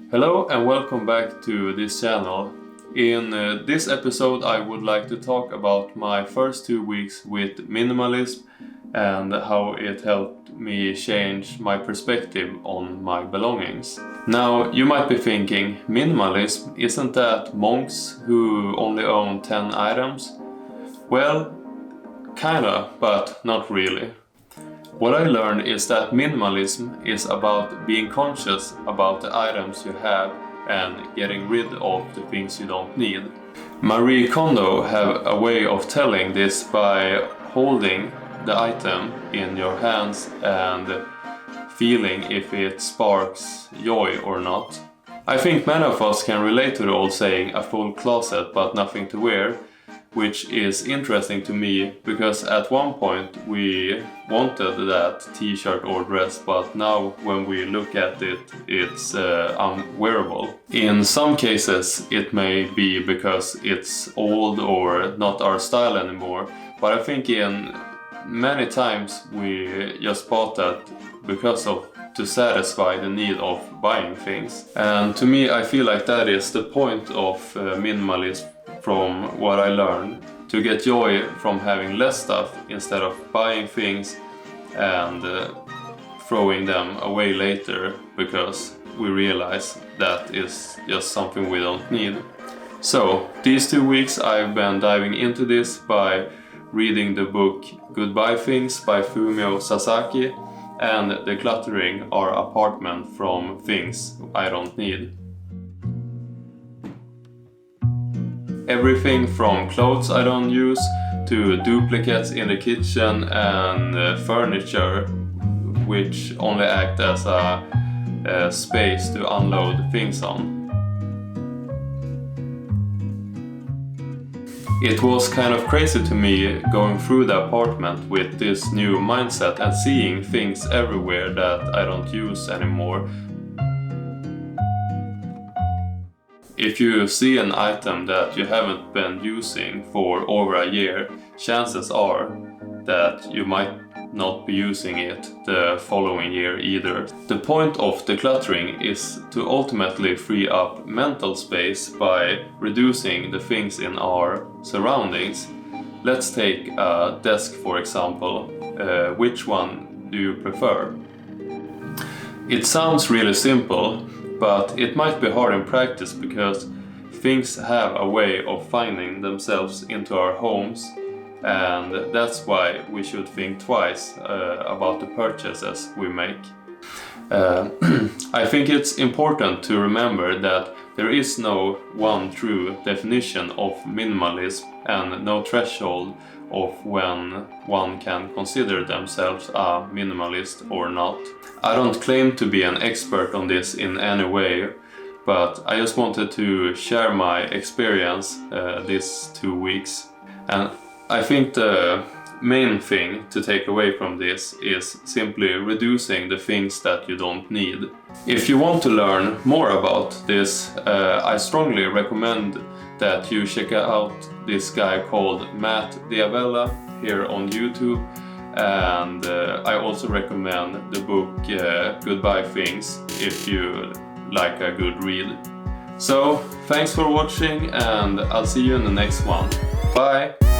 Hello and welcome back to this channel. In this episode I would like to talk about my first 2 weeks with minimalism and how it helped me change my perspective on my belongings. Now you might be thinking, minimalism, isn't that monks who only own 10 items? Well, kinda, but not really. What I learned is that minimalism is about being conscious about the items you have and getting rid of the things you don't need. Marie Kondo have a way of telling this by holding the item in your hands and feeling if it sparks joy or not. I think many of us can relate to the old saying, a full closet but nothing to wear, which is interesting to me because at one point we wanted that t-shirt or dress, but now when we look at it, it's unwearable. In some cases it may be because it's old or not our style anymore, but I think in many times we just bought that because of to satisfy the need of buying things. And to me I feel like that is the point of minimalism from what I learned, to get joy from having less stuff instead of buying things and throwing them away later because we realize that is just something we don't need. So these 2 weeks I've been diving into this by reading the book Goodbye Things by Fumio Sasaki and Decluttering Our Apartment from Things I Don't Need. Everything from clothes I don't use to duplicates in the kitchen and furniture which only act as a space to unload things on. It was kind of crazy to me going through the apartment with this new mindset and seeing things everywhere that I don't use anymore. If you see an item that you haven't been using for over a year, chances are that you might not be using it the following year either. The point of decluttering is to ultimately free up mental space by reducing the things in our surroundings. Let's take a desk for example. Which one do you prefer? It sounds really simple, but it might be hard in practice because things have a way of finding themselves into our homes, and that's why we should think twice about the purchases we make. I think it's important to remember that there is no one true definition of minimalism and no threshold of when one can consider themselves a minimalist or not. I don't claim to be an expert on this in any way, but I just wanted to share my experience these 2 weeks. And I think the main thing to take away from this is simply reducing the things that you don't need. If you want to learn more about this, I strongly recommend that you check out this guy called Matt Diavella here on YouTube, and I also recommend the book Goodbye Things if you like a good read. So thanks for watching and I'll see you in the next one. Bye!